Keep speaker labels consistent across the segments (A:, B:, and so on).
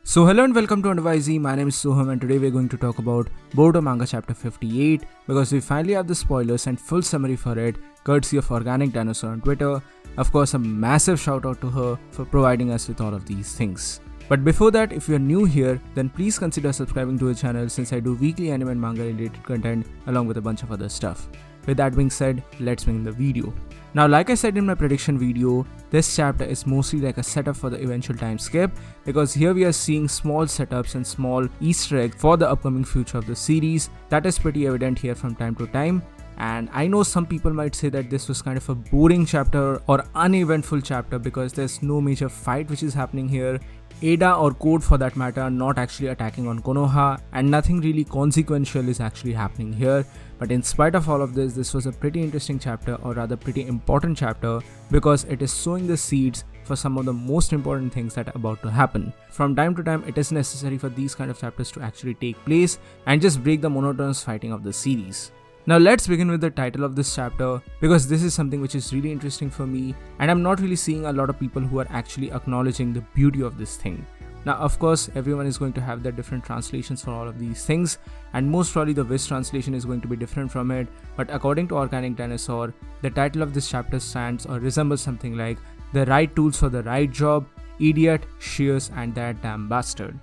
A: So hello and welcome to Undervisey. My name is Soham and today we're going to talk about Boruto Manga Chapter 58 because we finally have the spoilers and full summary for it courtesy of Organic Dinosaur on Twitter. Of course, a massive shout out to her for providing us with all of these things. But before that, if you're new here, then please consider subscribing to the channel since I do weekly anime and manga related content along with a bunch of other stuff. With that being said, let's begin the video. Now, like I said in my prediction video, this chapter is mostly like a setup for the eventual time skip because here we are seeing small setups and small Easter eggs for the upcoming future of the series. That is pretty evident here from time to time. And I know some people might say that this was kind of a boring chapter or uneventful chapter because there's no major fight which is happening here. Ada or Code for that matter are not actually attacking on Konoha and nothing really consequential is actually happening here. But in spite of all of this, this was a pretty interesting chapter or rather pretty important chapter because it is sowing the seeds for some of the most important things that are about to happen. From time to time, it is necessary for these kind of chapters to actually take place and just break the monotonous fighting of the series. Now let's begin with the title of this chapter because this is something which is really interesting for me and I'm not really seeing a lot of people who are actually acknowledging the beauty of this thing. Now of course everyone is going to have their different translations for all of these things and most probably the Wish translation is going to be different from it, but according to Organic Dinosaur, the title of this chapter stands or resembles something like the right tools for the right job, idiot, shears and that damn bastard.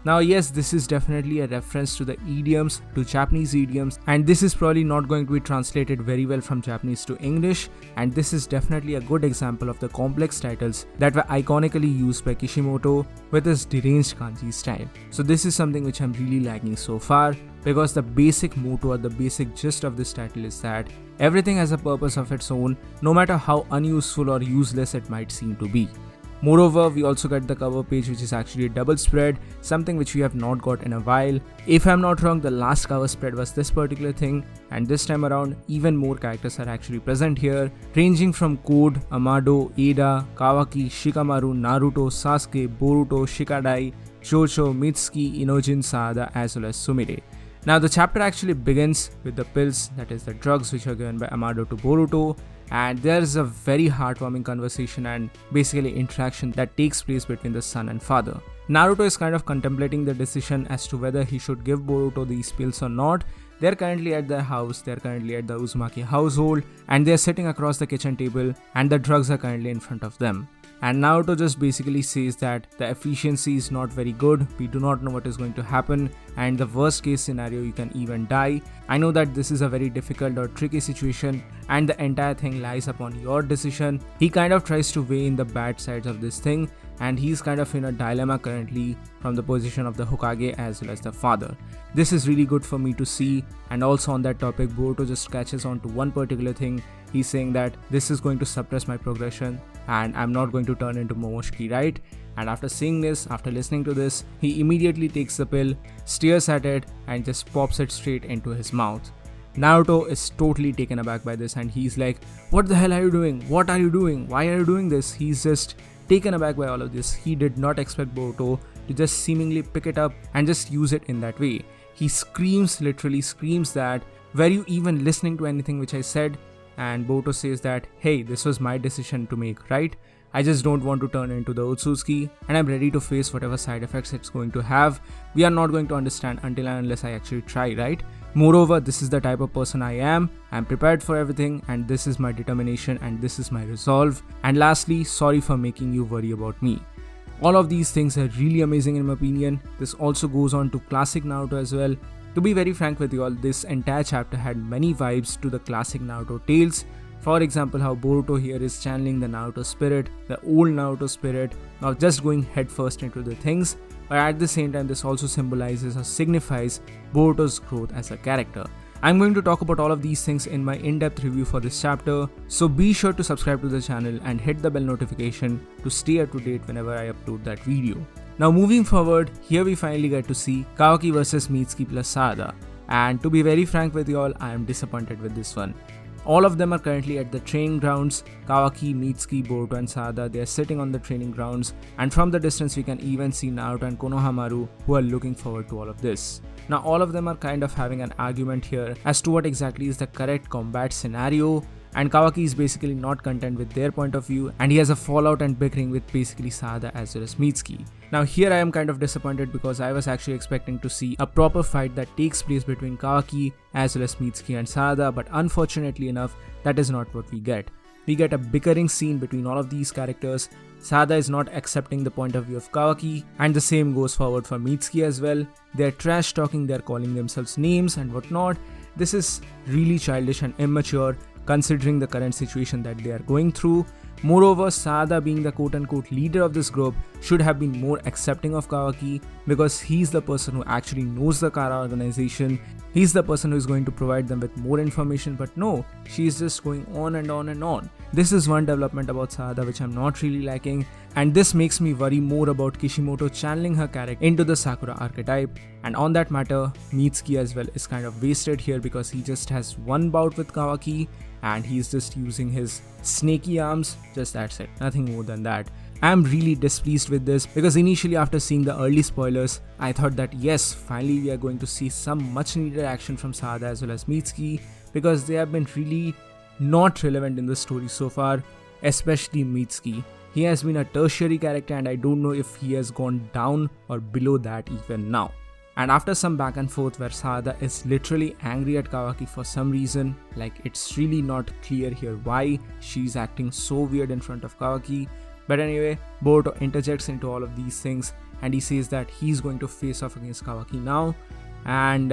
A: Now yes, this is definitely a reference to the idioms, to Japanese idioms, and this is probably not going to be translated very well from Japanese to English, and this is definitely a good example of the complex titles that were iconically used by Kishimoto with his deranged kanji style. So this is something which I'm really liking so far because the basic motto or the basic gist of this title is that everything has a purpose of its own, no matter how unuseful or useless it might seem to be. Moreover, we also get the cover page which is actually a double spread, something which we have not got in a while. If I'm not wrong, the last cover spread was this particular thing, and this time around even more characters are actually present here, ranging from Code, Amado, Ada, Kawaki, Shikamaru, Naruto, Sasuke, Boruto, Shikadai, Jojo, Mitsuki, Inojin, Saada as well as Sumire. Now the chapter actually begins with the pills, that is the drugs which are given by Amado to Boruto, and there is a very heartwarming conversation and basically interaction that takes place between the son and father. Naruto is kind of contemplating the decision as to whether he should give Boruto these pills or not. They're currently at their house, they're currently at the Uzumaki household, and they're sitting across the kitchen table and the drugs are currently in front of them. And Naruto just basically says that the efficiency is not very good, we do not know what is going to happen, and the worst case scenario you can even die. I know that this is a very difficult or tricky situation and the entire thing lies upon your decision. He kind of tries to weigh in the bad sides of this thing and he's kind of in a dilemma currently from the position of the Hokage as well as the father. This is really good for me to see, and also on that topic Boruto just catches on to one particular thing. He's saying that this is going to suppress my progression and I'm not going to turn into Momoshiki, right? And after seeing this, after listening to this, he immediately takes the pill, stares at it and just pops it straight into his mouth. Naruto is totally taken aback by this and he's like, what the hell are you doing? What are you doing? Why are you doing this? He's just taken aback by all of this. He did not expect Boruto to just seemingly pick it up and just use it in that way. He screams, literally screams that, were you even listening to anything which I said? And Boruto says that, hey, this was my decision to make, right? I just don't want to turn into the Otsutsuki and I'm ready to face whatever side effects it's going to have. We are not going to understand until and unless I actually try, right? Moreover, this is the type of person I am. I'm prepared for everything and this is my determination and this is my resolve. And lastly, sorry for making you worry about me. All of these things are really amazing in my opinion. This also goes on to classic Naruto as well. To be very frank with you all, this entire chapter had many vibes to the classic Naruto tales. For example, how Boruto here is channeling the Naruto spirit, the old Naruto spirit, of just going headfirst into the things, but at the same time this also symbolizes or signifies Boruto's growth as a character. I'm going to talk about all of these things in my in-depth review for this chapter, so be sure to subscribe to the channel and hit the bell notification to stay up to date whenever I upload that video. Now moving forward, here we finally get to see Kawaki vs Mitsuki plus Saada, and to be very frank with you all, I am disappointed with this one. All of them are currently at the training grounds. Kawaki, Mitsuki, Boruto and Saada, they are sitting on the training grounds, and from the distance we can even see Naruto and Konohamaru who are looking forward to all of this. Now all of them are kind of having an argument here as to what exactly is the correct combat scenario, and Kawaki is basically not content with their point of view and he has a fallout and bickering with basically Saada as well as Mitsuki. Now here I am kind of disappointed because I was actually expecting to see a proper fight that takes place between Kawaki as well as Mitsuki and Sarada, but unfortunately enough, that is not what we get. We get a bickering scene between all of these characters. Sarada is not accepting the point of view of Kawaki, and the same goes forward for Mitsuki as well. They're trash talking, they're calling themselves names and whatnot. This is really childish and immature considering the current situation that they are going through. Moreover, Sarada, being the quote-unquote leader of this group, should have been more accepting of Kawaki because he's the person who actually knows the Kara organization. He's the person who is going to provide them with more information, but no, she's just going on and on and on. This is one development about Sarada which I'm not really liking, and this makes me worry more about Kishimoto channeling her character into the Sakura archetype. And on that matter, Mitsuki as well is kind of wasted here because he just has one bout with Kawaki and he's just using his snaky arms, just that's it, nothing more than that. I'm really displeased with this because initially after seeing the early spoilers, I thought that yes, finally we are going to see some much needed action from Sarada as well as Mitsuki because they have been really not relevant in the story so far, especially Mitsuki. He has been a tertiary character and I don't know if he has gone down or below that even now. And after some back and forth where Sarada is literally angry at Kawaki for some reason, like it's really not clear here why she's acting so weird in front of Kawaki. But anyway, Boruto interjects into all of these things and he says that he's going to face off against Kawaki now. And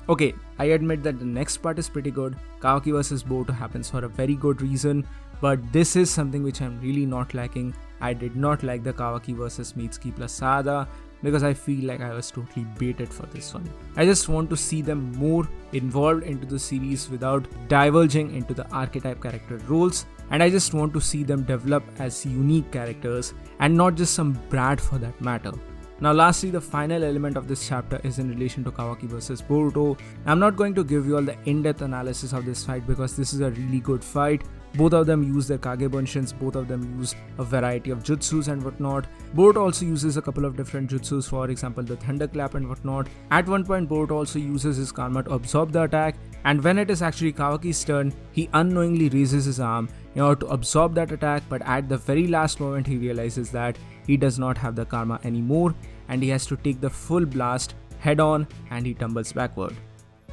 A: okay, I admit that the next part is pretty good. Kawaki vs Boruto happens for a very good reason, but this is something which I'm really not liking. I did not like the Kawaki vs Mitsuki plus Sarada because I feel like I was totally baited for this one. I just want to see them more involved into the series without diverging into the archetype character roles, and I just want to see them develop as unique characters and not just some brat for that matter. Now lastly, the final element of this chapter is in relation to Kawaki vs Boruto. I'm not going to give you all the in-depth analysis of this fight because this is a really good fight. Both of them use their Kage Bunshins, both of them use a variety of jutsus and whatnot. Boruto also uses a couple of different jutsus, for example the Thunderclap and whatnot. At one point Boruto also uses his Karma to absorb the attack, and when it is actually Kawaki's turn, he unknowingly raises his arm in order to absorb that attack, but at the very last moment he realizes that he does not have the Karma anymore and he has to take the full blast head on and he tumbles backward.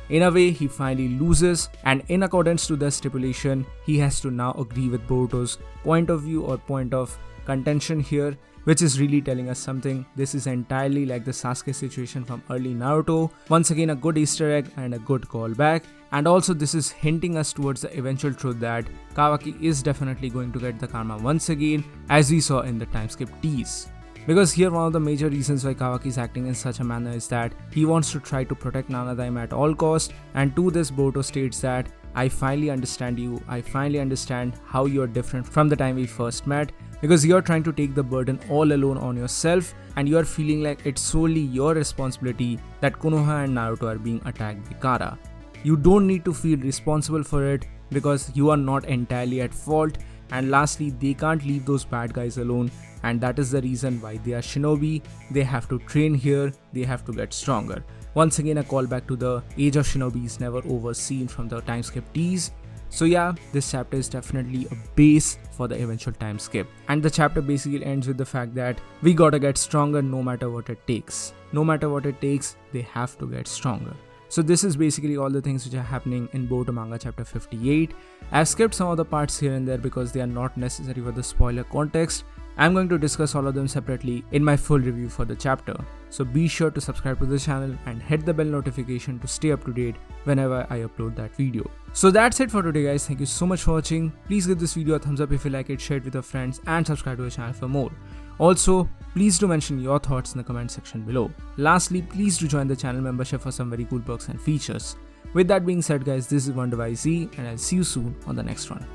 A: In a way, he finally loses, and in accordance to the stipulation, he has to now agree with Boruto's point of view or point of contention here, which is really telling us something. This is entirely like the Sasuke situation from early Naruto. Once again, a good Easter egg and a good callback. And also this is hinting us towards the eventual truth that Kawaki is definitely going to get the Karma once again, as we saw in the time skip tease. Because here one of the major reasons why Kawaki is acting in such a manner is that he wants to try to protect Nanadaima at all costs, and to this Boruto states that I finally understand you, I finally understand how you're different from the time we first met, because you're trying to take the burden all alone on yourself and you're feeling like it's solely your responsibility that Konoha and Naruto are being attacked by Kara. You don't need to feel responsible for it because you are not entirely at fault, and lastly they can't leave those bad guys alone, and that is the reason why they are shinobi. They have to train here, they have to get stronger. Once again a callback to the Age of Shinobi is never over scene from the time skip tease. So yeah, this chapter is definitely a base for the eventual time skip, and the chapter basically ends with the fact that we gotta get stronger no matter what it takes. No matter what it takes, they have to get stronger. So this is basically all the things which are happening in Boruto manga chapter 58. I've skipped some of the parts here and there because they are not necessary for the spoiler context. I'm going to discuss all of them separately in my full review for the chapter. So be sure to subscribe to the channel and hit the bell notification to stay up to date whenever I upload that video. So that's it for today guys, thank you so much for watching. Please give this video a thumbs up if you like it, share it with your friends and subscribe to the channel for more. Also, please do mention your thoughts in the comment section below. Lastly, please do join the channel membership for some very cool perks and features. With that being said guys, this is WonderYZ and I'll see you soon on the next one.